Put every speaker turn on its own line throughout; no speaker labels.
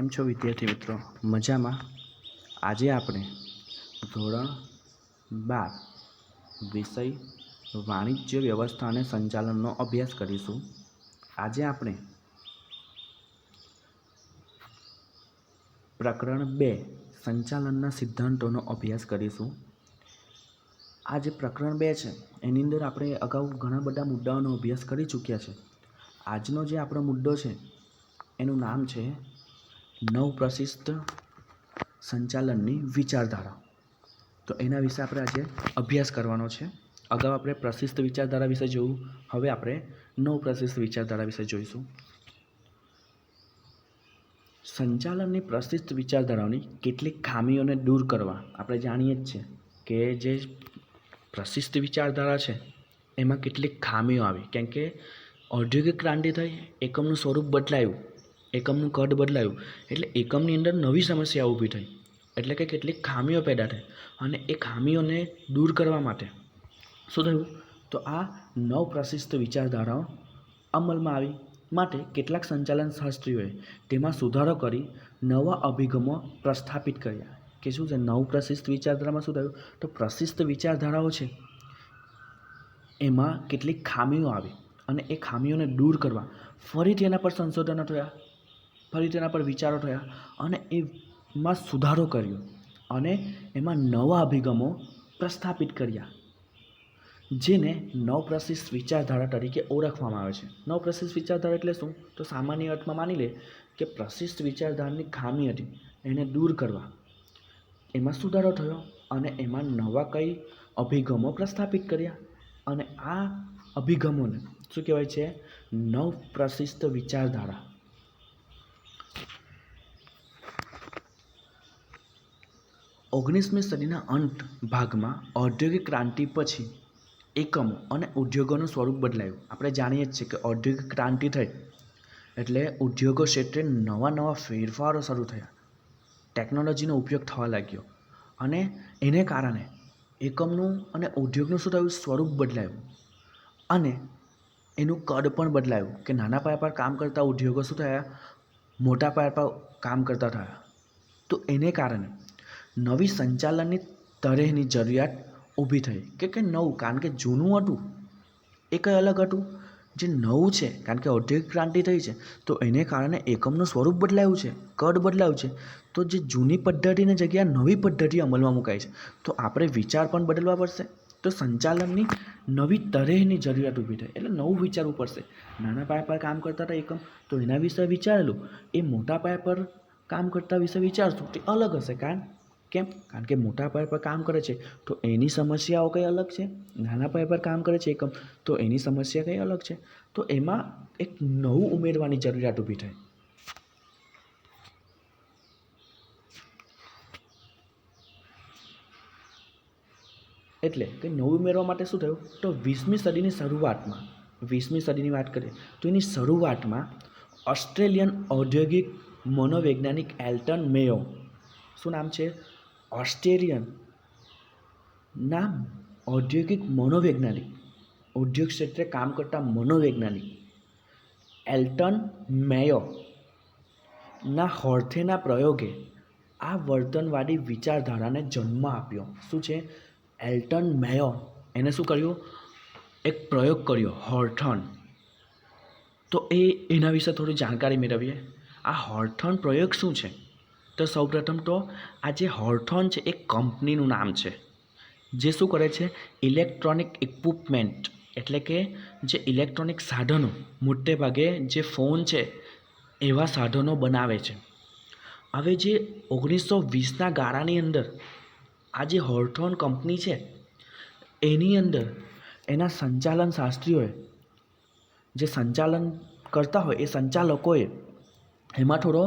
કેમ છો વિદ્યાર્થી મિત્રો? મજામાં? આજે આપણે ધોરણ 12 વિષય વાણિજ્ય વ્યવસ્થા અને સંચાલનનો અભ્યાસ કરીશું. આજે આપણે પ્રકરણ 2 સંચાલનના સિદ્ધાંતોનો અભ્યાસ કરીશું. આ જે પ્રકરણ 2 છે એની અંદર આપણે અગાઉ ઘણા બધા મુદ્દાઓનો અભ્યાસ કરી ચૂક્યા છે. આજનો જે આપણો મુદ્દો છે એનું નામ છે નવપ્રશિષ્ટ સંચાલનની વિચારધારા. તો એના વિશે આપણે આજે અભ્યાસ કરવાનો છે. અગાઉ આપણે પ્રશિષ્ટ વિચારધારા વિશે જોયું, હવે આપણે નવપ્રશિષ્ટ વિચારધારા વિશે જોઈશું. સંચાલનની પ્રશિષ્ટ વિચારધારાઓની કેટલીક ખામીઓને દૂર કરવા આપણે જાણીએ જ છે કે જે પ્રશિષ્ટ વિચારધારા છે એમાં કેટલીક ખામીઓ આવી, કેમ કે ઔદ્યોગિક ક્રાંતિ થઈ, એકમનું સ્વરૂપ બદલાયું, એકમનું કદ બદલાયું, એટલે એકમની અંદર નવી સમસ્યા ઊભી થઈ, એટલે કે કેટલીક ખામીઓ પેદા થઈ. અને એ ખામીઓને દૂર કરવા માટે શું થયું? તો આ નવપ્રશિષ્ટ વિચારધારાઓ અમલમાં આવી. માટે કેટલાક સંચાલન શાસ્ત્રીઓએ તેમાં સુધારો કરી નવા અભિગમો પ્રસ્થાપિત કર્યા. કે શું છે નવપ્રશિષ્ટ વિચારધારામાં શું થયું? તો પ્રશિષ્ટ વિચારધારાઓ છે એમાં કેટલીક ખામીઓ આવી અને એ ખામીઓને દૂર કરવા ફરીથી એના પર સંશોધનો થયા, ફરીથી એના પર વિચારો થયા અને એમાં સુધારો કર્યો અને એમાં નવા અભિગમો પ્રસ્થાપિત કર્યા, જેને નવપ્રશિષ્ટ વિચારધારા તરીકે ઓળખવામાં આવે છે. નવપ્રશિષ્ટ વિચારધારા એટલે શું? તો સામાન્ય અર્થમાં માની લે કે પ્રશિષ્ટ વિચારધારાની ખામી હતી એને દૂર કરવા એમાં સુધારો થયો અને એમાં નવા કઈ અભિગમો પ્રસ્થાપિત કર્યા અને આ અભિગમોને શું કહેવાય છે? નવપ્રશિષ્ટ વિચારધારા. 19મી સદીના અંત ભાગમાં ઔદ્યોગિક ક્રાંતિ પછી એકમો અને ઉદ્યોગોનું સ્વરૂપ બદલાયું. આપણે જાણીએ જ છીએ કે ઔદ્યોગિક ક્રાંતિ થઈ એટલે ઉદ્યોગો ક્ષેત્રે નવા ફેરફારો શરૂ થયા, ટેકનોલોજીનો ઉપયોગ થવા લાગ્યો અને એને કારણે એકમનું અને ઉદ્યોગનું શું થયું? સ્વરૂપ બદલાયું અને એનું કદ પણ બદલાયું કે નાના પાયા પર કામ કરતા ઉદ્યોગો શું થયા? મોટા પાયા પર કામ કરતા થયા. તો એને કારણે નવી સંચાલનની તરેહની જરૂરિયાત ઊભી થઈ કે નવું, કારણ કે જૂનું હતું એ કંઈ અલગ હતું, જે નવું છે કારણ કે ઔદ્યોગિક ક્રાંતિ થઈ છે તો એને કારણે એકમનું સ્વરૂપ બદલાયું છે, કદ બદલાયું છે, તો જે જૂની પદ્ધતિની જગ્યાએ નવી પદ્ધતિ અમલમાં મુકાય છે તો આપણે વિચાર પણ બદલવા પડશે. તો સંચાલનની નવી તરેહની જરૂરિયાત ઊભી થઈ એટલે નવું વિચારવું પડશે. નાના પાયા પર કામ કરતા હતા એકમ તો એના વિશે વિચારેલું, એ મોટા પાયા પર કામ કરતા વિશે વિચારશું તે અલગ હશે. કેમ? કારણ કે મોટા પાયા પર કામ કરે છે તો એની સમસ્યાઓ કંઈ અલગ છે, નાના પાયા પર કામ કરે છે એકમ તો એની સમસ્યા કંઈ અલગ છે. તો એમાં એક નવું ઉમેરવાની જરૂરિયાત ઊભી થઈ. એટલે કે નવું ઉમેરવા માટે શું થયું? તો 20મી સદીની શરૂઆતમાં, 20મી સદીની વાત કરીએ તો એની શરૂઆતમાં ઓસ્ટ્રેલિયન ઔદ્યોગિક મનોવૈજ્ઞાનિક એલ્ટન મેયો, શું નામ છે? ઓસ્ટ્રેલિયનના ઔદ્યોગિક મનોવૈજ્ઞાનિક, ઉદ્યોગ ક્ષેત્રે કામ કરતા મનોવૈજ્ઞાનિક એલ્ટન મેયોના હોર્થેના પ્રયોગે આ વર્તનવાદી વિચારધારાને જન્મ આપ્યો. શું છે? એલ્ટન મેયો એને શું કર્યું? એક પ્રયોગ કર્યો, હોર્થન. તો એના વિશે થોડી જાણકારી મેળવીએ. આ હોર્થન પ્રયોગ શું છે? તો સૌપ્રથમ તો આ જે હોર્થન છે એ કંપનીનું નામ છે જે શું કરે છે? ઇલેક્ટ્રોનિક ઇક્વિપમેન્ટ એટલે કે જે ઇલેક્ટ્રોનિક સાધનો, મોટે ભાગે જે ફોન છે એવા સાધનો બનાવે છે. હવે જે 1920ના ગાળાની અંદર આ જે હોર્થોન કંપની છે એની અંદર એના સંચાલન શાસ્ત્રીઓએ, જે સંચાલન કરતા હોય એ સંચાલકોએ એમાં થોડો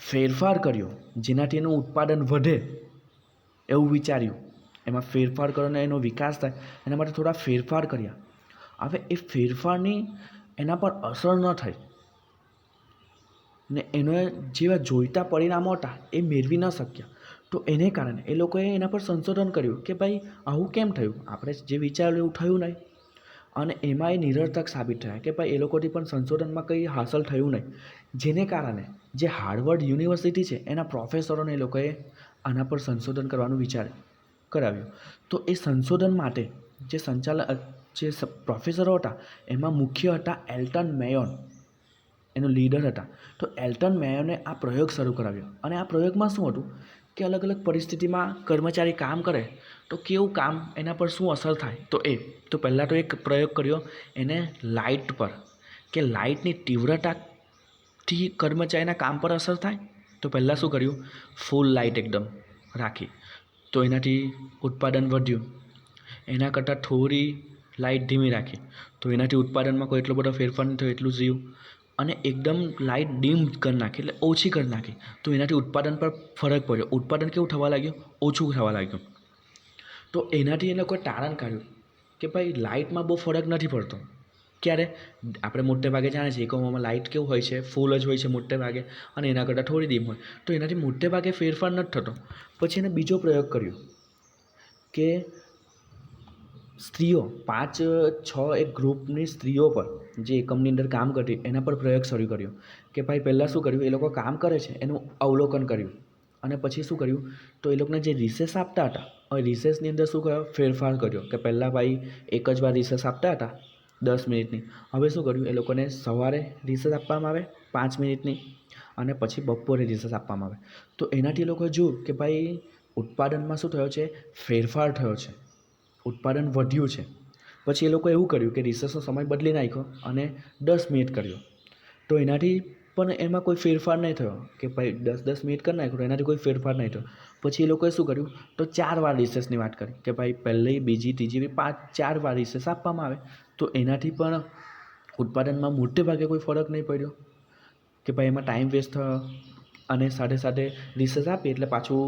ફેરફાર કર્યો જેનાથી એનું ઉત્પાદન વધે એવું વિચાર્યું. એમાં ફેરફાર કરવાનો એનો વિકાસ થાય એના માટે થોડા ફેરફાર કર્યા. હવે એ ફેરફારની એના પર અસર ન થઈ ને એનો જેવા જોઈતા પરિણામો હતા એ મેળવી ન શક્યા. તો એને કારણે એ લોકોએ એના પર સંશોધન કર્યું કે ભાઈ આવું કેમ થયું? આપણે જે વિચાર્યું એવું થયું નહીં. અને એમાં એ નિરર્થક સાબિત થયા કે ભાઈ એ લોકોથી પણ સંશોધનમાં કંઈ હાંસલ થયું નહીં, જેને કારણે જે હાર્વર્ડ યુનિવર્સિટી છે એના પ્રોફેસરોને એ લોકોએ આના પર સંશોધન કરવાનું વિચાર કરાવ્યું. તો એ સંશોધન માટે જે પ્રોફેસરો હતા એમાં મુખ્ય હતા એલ્ટન મેયોન, એનો લીડર હતા. તો એલ્ટન મેયોને આ પ્રયોગ શરૂ કરાવ્યો. અને આ પ્રયોગમાં શું હતું કે અલગ અલગ પરિસ્થિતિમાં કર્મચારી કામ કરે તો કેવું કામ એના પર શું અસર થાય. તો પહેલાં તો એક પ્રયોગ કર્યો એને લાઇટ પર, કે લાઇટની તીવ્રતાથી કર્મચારીના કામ પર અસર થાય. તો પહેલાં શું કર્યું, ફૂલ લાઇટ એકદમ રાખી, તો એનાથી ઉત્પાદન વધ્યું. એના કરતાં થોડી લાઇટ ધીમી રાખી, તો એનાથી ઉત્પાદનમાં કોઈ એટલો બધો ફેરફાર નહીં થયો, એટલું જ રહ્યું. અને એકદમ લાઇટ ડીમ કરી નાખી, એટલે ઓછી કરી નાખી, તો એનાથી ઉત્પાદન પર ફરક પડ્યો. ઉત્પાદન કેવું થવા લાગ્યું, ઓછું થવા લાગ્યું. તો એનાથી એ લોકોએ તારણ કાઢ્યું કે ભાઈ લાઇટમાં બહુ ફરક નથી પડતો. ક્યારે આપણે મોટે ભાગે જાણીએ છીએ એકમોમાં લાઇટ કેવું હોય છે, ફૂલ જ હોય છે મોટે ભાગે, અને એના કરતાં થોડી ડીમ હોય. તો એનાથી મોટે ભાગે ફેરફાર નથી થતો. પછી એને બીજો પ્રયોગ કર્યો કે સ્ત્રીઓ 5-6 એક ગ્રુપની સ્ત્રીઓ પર જે એકમની અંદર કામ કરતી એના પર પ્રયોગ શરૂ કર્યો કે ભાઈ પહેલાં શું કર્યું, એ લોકો કામ કરે છે એનું અવલોકન કર્યું. અને પછી શું કર્યું, તો એ લોકોને જે રિસેસ આપતા હતા, હવે રિસેસની અંદર શું કર્યો, ફેરફાર કર્યો કે પહેલાં ભાઈ એક જ વાર રિસેસ આપતા હતા 10 મિનિટની, હવે શું કર્યું, એ લોકોને સવારે રિસેસ આપવામાં આવે 5 મિનિટની, અને પછી બપોરે રિસેસ આપવામાં આવે. તો એનાથી એ લોકોએ જોયું કે ભાઈ ઉત્પાદનમાં શું થયો છે, ફેરફાર થયો છે, ઉત્પાદન વધ્યું છે. પછી એ લોકોએ એવું કર્યું કે રિસેસનો સમય બદલી નાખ્યો અને 10 મિનિટ કર્યો. તો એનાથી પણ એમાં કોઈ ફેરફાર નહીં થયો કે ભાઈ 10 મિનિટ કરી નાખ્યો, એનાથી કોઈ ફેરફાર નહીં થયો. પછી એ લોકોએ શું કર્યું, તો 4 વાર રિસેસની વાત કરી કે ભાઈ પહેલી, બીજી, ત્રીજી, 4 વાર રિસેસ આપવામાં આવે. તો એનાથી પણ ઉત્પાદનમાં મોટે ભાગે કોઈ ફરક નહીં પડ્યો કે ભાઈ એમાં ટાઈમ વેસ્ટ થયો. અને સાથે સાથે રિસેસ આપી એટલે પાછું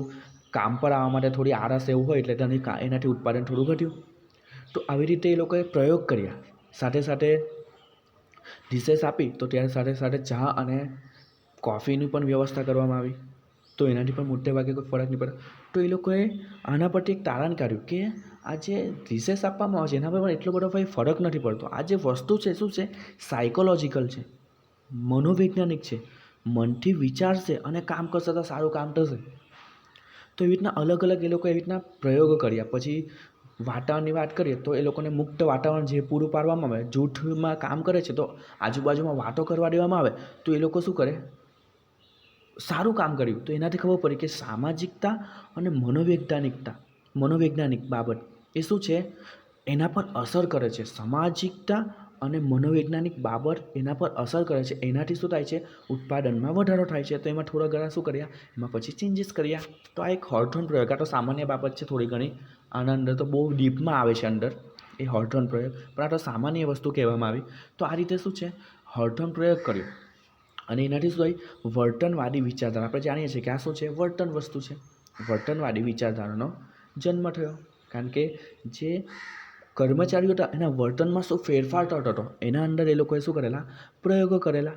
કામ પર આવવા માટે થોડી આળસ એવું હોય એટલે એનાથી ઉત્પાદન થોડું ઘટ્યું. તો આવી રીતે એ લોકોએ પ્રયોગ કર્યા. સાથે સાથે રિસેસ આપી તો ત્યારે સાથે સાથે ચા અને કોફીની પણ વ્યવસ્થા કરવામાં આવી. તો એનાથી પણ મોટે ભાગે કોઈ ફરક નહીં પડે. તો એ લોકોએ આના પરથી એક તારણ કાઢ્યું કે આ જે રિસેસ આપવામાં આવે છે એના પર પણ એટલો બધો ભાઈ ફરક નથી પડતો. આ જે વસ્તુ છે શું છે, સાયકોલોજીકલ છે, મનોવૈજ્ઞાનિક છે. મનથી વિચારશે અને કામ કરશે તો સારું કામ થશે. તો એવી રીતના અલગ અલગ એ લોકોએ એવી રીતના પ્રયોગો કર્યા. પછી વાતાવરણની વાત કરીએ તો એ લોકોને મુક્ત વાતાવરણ જે પૂરું પાડવામાં આવે, જૂથમાં કામ કરે છે તો આજુબાજુમાં વાતો કરવા દેવામાં આવે તો એ લોકો શું કરે, સારું કામ કર્યું. તો એનાથી ખબર પડી કે સામાજિકતા અને મનોવૈજ્ઞાનિક બાબત એ શું છે, એના પર અસર કરે છે. સામાજિકતા અને મનોવૈજ્ઞાનિક બાબત એના પર અસર કરે છે. એનાથી શું થાય છે, ઉત્પાદનમાં વધારો થાય છે. તો એમાં થોડા ઘણા શું કર્યા, એમાં પછી ચેન્જીસ કર્યા. તો આ એક હોર્થોન પ્રયોગ, આ તો સામાન્ય બાબત છે થોડી ઘણી, આના અંદર તો બહુ ડીપમાં આવે છે અંદર એ હોર્થોન પ્રયોગ, પણ આ તો સામાન્ય વસ્તુ કહેવામાં આવી. તો આ રીતે શું છે, હોર્થોન પ્રયોગ કર્યો. અને એનાથી શું થાય, વર્તનવાદી વિચારધારા, આપણે જાણીએ છીએ કે આ શું છે, વર્તન વસ્તુ છે. વર્તનવાદી વિચારધારાનો જન્મ થયો. કારણ કે જે કર્મચારીઓ હતા એના વર્તનમાં શું ફેરફાર થતો હતો એના અંદર એ લોકોએ શું કરેલા, પ્રયોગો કરેલા.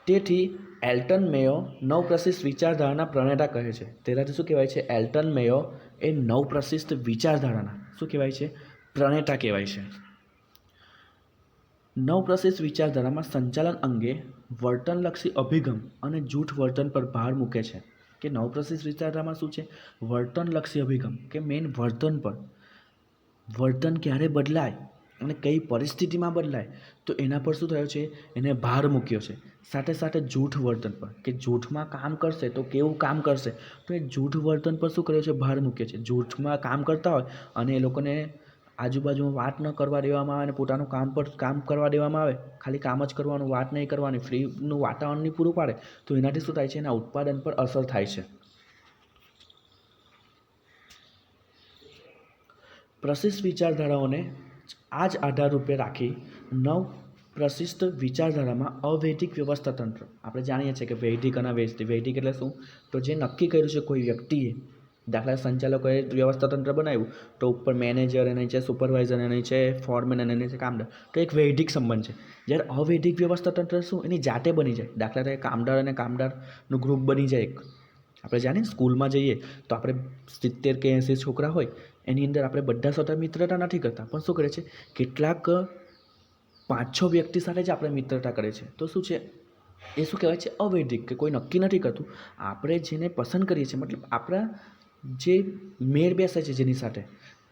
તેથી એલ્ટન મેયો નવપ્રશિષ્ટ વિચારધારાના પ્રણેતા કહે છે. તેનાથી શું કહેવાય છે, એલ્ટન મેયો એ નવપ્રશિષ્ટ વિચારધારાના શું કહેવાય છે, પ્રણેતા કહેવાય છે. નવપ્રશિષ્ટ વિચારધારામાં સંચાલન અંગે વર્તનલક્ષી અભિગમ અને જૂથ વર્તન પર ભાર મૂકે છે. કે નવપ્રશિષ્ટ વિચારધારામાં શું છે, વર્તનલક્ષી અભિગમ, કે મેઇન વર્તન પર, વર્તન ક્યારે બદલાય અને કઈ પરિસ્થિતિમાં બદલાય તો એના પર શું થયો છે, એને ભાર મૂક્યો છે. સાથે સાથે જૂથ વર્તન પર, કે જૂથમાં કામ કરશે તો કેવું કામ કરશે, તો એ જૂથ વર્તન પર શું કર્યો છે, ભાર મૂક્યો છે. જૂથમાં કામ કરતા હોય અને એ લોકોને આજુબાજુમાં વાત ન કરવા દેવામાં આવે અને પોતાનું કામ કરવા દેવામાં આવે, ખાલી કામ જ કરવાનું, વાત નહીં કરવાની, ફ્રીનું વાતાવરણ નહીં પૂરું પાડે તો એનાથી શું થાય છે, એના ઉત્પાદન પર અસર થાય છે. પ્રશિષ્ટ વિચારધારાઓને આ જ આધાર રૂપે રાખી નવ પ્રશિષ્ટ વિચારધારામાં અવૈધિક વ્યવસ્થા તંત્ર, આપણે જાણીએ છીએ કે વૈધિક અને વૈશ્વિક. વૈધિક એટલે શું, તો જે નક્કી કર્યું છે કોઈ વ્યક્તિએ, દાખલા સંચાલકોએ વ્યવસ્થા તંત્ર બનાવ્યું તો ઉપર મેનેજર, એની નીચે સુપરવાઇઝર, એની નીચે ફોરમેન અને એની નીચે કામદાર, તો એક વૈધિક સંબંધ છે. જ્યારે અવૈધિક વ્યવસ્થા તંત્ર શું, એની જાતે બની જાય. દાખલા તરીકે કામદાર અને કામદારનું ગ્રુપ બની જાય એક. આપણે જાણીએ સ્કૂલમાં જઈએ તો આપણે 70 કે 80 છોકરા હોય એની અંદર આપણે બધા સાથે મિત્રતા નથી કરતા, પણ શું કરે છે, કેટલાક 5-6 વ્યક્તિ સાથે જ આપણે મિત્રતા કરે છે. તો શું છે, એ શું કહેવાય છે, અવૈધિક, કે કોઈ નક્કી નથી કરતું. આપણે જેને પસંદ કરીએ છીએ, મતલબ આપણા જે મેળ બેસે છે જેની સાથે,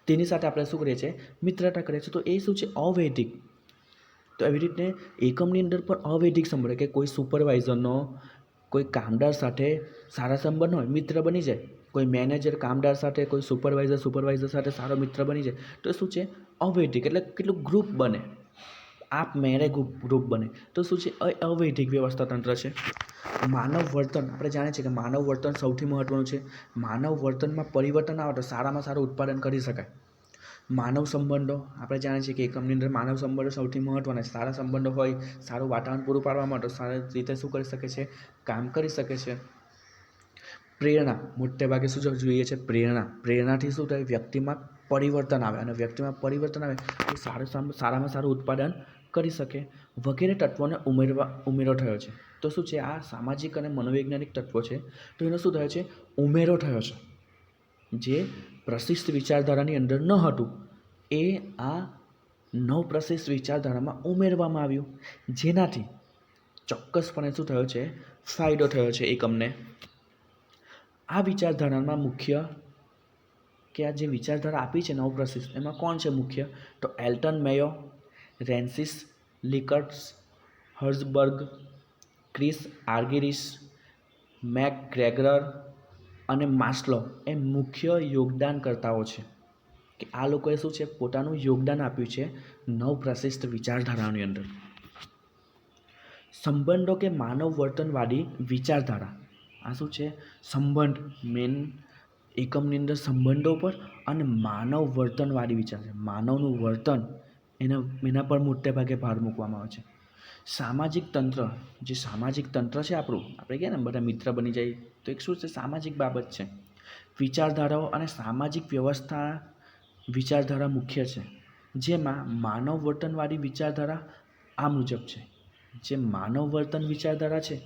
તેની સાથે આપણે શું કરીએ છીએ, મિત્રતા કરીએ છીએ. તો એ શું છે, અવૈધિક. તો એવી રીતે એકમની અંદર પણ અવૈધિક સંબંધ, કે કોઈ સુપરવાઇઝરનો કોઈ કામદાર સાથે સારા સંબંધ હોય, મિત્ર બની જાય. કોઈ મેનેજર કામદાર સાથે, કોઈ સુપરવાઇઝર સાથે સારો મિત્ર બની જાય. તો શું છે, અવૈધિક, એટલે કેટલું ગ્રુપ બને, આપ મેળે ગ્રુપ બને. તો શું છે, અવૈધિક વ્યવસ્થા તંત્ર છે. માનવ વર્તન, આપણે જાણીએ છીએ કે માનવ વર્તન સૌથી મહત્ત્વનું છે. માનવ વર્તનમાં પરિવર્તન આવે તો સારામાં સારું ઉત્પાદન કરી શકાય. માનવ સંબંધો, આપણે જાણીએ છીએ કે એકમની અંદર માનવ સંબંધો સૌથી મહત્ત્વના છે. સારા સંબંધો હોય, સારું વાતાવરણ પૂરું પાડવા માટે સારી રીતે શું કરી શકે છે, કામ કરી શકે છે. પ્રેરણા, મોટે ભાગે શું જોઈએ છે, પ્રેરણાથી શું થાય, વ્યક્તિમાં પરિવર્તન આવે, અને વ્યક્તિમાં પરિવર્તન આવે તો સારામાં સારું ઉત્પાદન કરી શકે. વગેરે તત્વોને ઉમેરો થયો છે. તો શું છે, આ સામાજિક અને મનોવૈજ્ઞાનિક તત્વો છે. તો એનો શું થયો છે, ઉમેરો થયો છે. જે પ્રશિષ્ટ વિચારધારાની અંદર ન હતું, એ આ નવપ્રશિષ્ટ વિચારધારામાં ઉમેરવામાં આવ્યું, જેનાથી ચોક્કસપણે શું થયો છે, ફાયદો થયો છે એકમને. આ વિચારધારામાં મુખ્ય, કે આ જે વિચારધારા આપી છે નવપ્રશિષ્ટ, એમાં કોણ છે મુખ્ય, તો એલ્ટન મેયો, રેન્સિસ લિકર્ટ્સ, હર્ઝબર્ગ, ક્રિસ આર્ગેરિસ, મેકગ્રેગર અને માસ્લો એ મુખ્ય યોગદાનકર્તાઓ છે. કે આ લોકોએ શું છે, પોતાનું યોગદાન આપ્યું છે નવપ્રશિષ્ટ વિચારધારાની અંદર. સંબંધો કે માનવ વર્તનવાદી વિચારધારા, આ શું છે, સંબંધ, મેન એકમની અંદર સંબંધો પર અને માનવ વર્તનવાદી વિચાર છે. માનવનું વર્તન, એના પર મોટે ભાગે ભાર મૂકવામાં આવે છે. સામાજિક તંત્ર, જે સામાજિક તંત્ર છે આપણું, આપણે કહે ને બધા મિત્ર બની જાય, તો એક શું છે, સામાજિક બાબત છે. વિચારધારાઓ અને સામાજિક વ્યવસ્થા વિચારધારા મુખ્ય છે. જેમાં માનવ વર્તનવાદી વિચારધારા આ મુજબ છે. જે માનવ વર્તન વિચારધારા છે,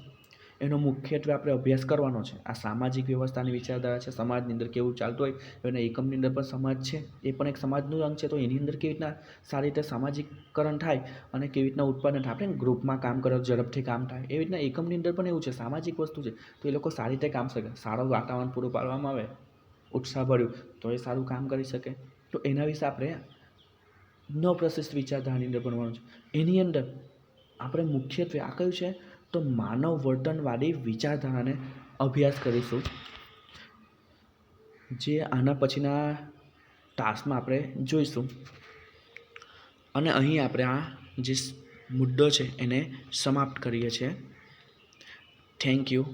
એનો મુખ્યત્વે આપણે અભ્યાસ કરવાનો છે. આ સામાજિક વ્યવસ્થાની વિચારધારા છે, સમાજની અંદર કેવું ચાલતું હોય, એના એકમની અંદર પણ સમાજ છે, એ પણ એક સમાજનું અંગ છે. તો એની અંદર કેવી રીતના સારી રીતે સામાજિકકરણ થાય અને કેવી રીતના ઉત્પાદન થાય, આપણે ગ્રુપમાં કામ કરો, ઝડપથી કામ થાય, એવી રીતના એકમની અંદર પણ એવું છે, સામાજિક વસ્તુ છે. તો એ લોકો સારી રીતે કામ શકે, સારું વાતાવરણ પૂરું પાડવામાં આવે, ઉત્સાહભર્યું, તો એ સારું કામ કરી શકે. તો એના વિશે આપણે નવપ્રશિષ્ટ વિચારધારાની અંદર ભણવાનું છે. એની અંદર આપણે મુખ્યત્વે આ કયું છે, તો માનવ વર્તનવાદી વિચારધારાને અભ્યાસ કરીશું, જે આના પછીના ટાસ્કમાં આપણે જોઈશું. અને અહીં આપણે આ જે મુદ્દો છે એને સમાપ્ત કરીએ છીએ. Thank you.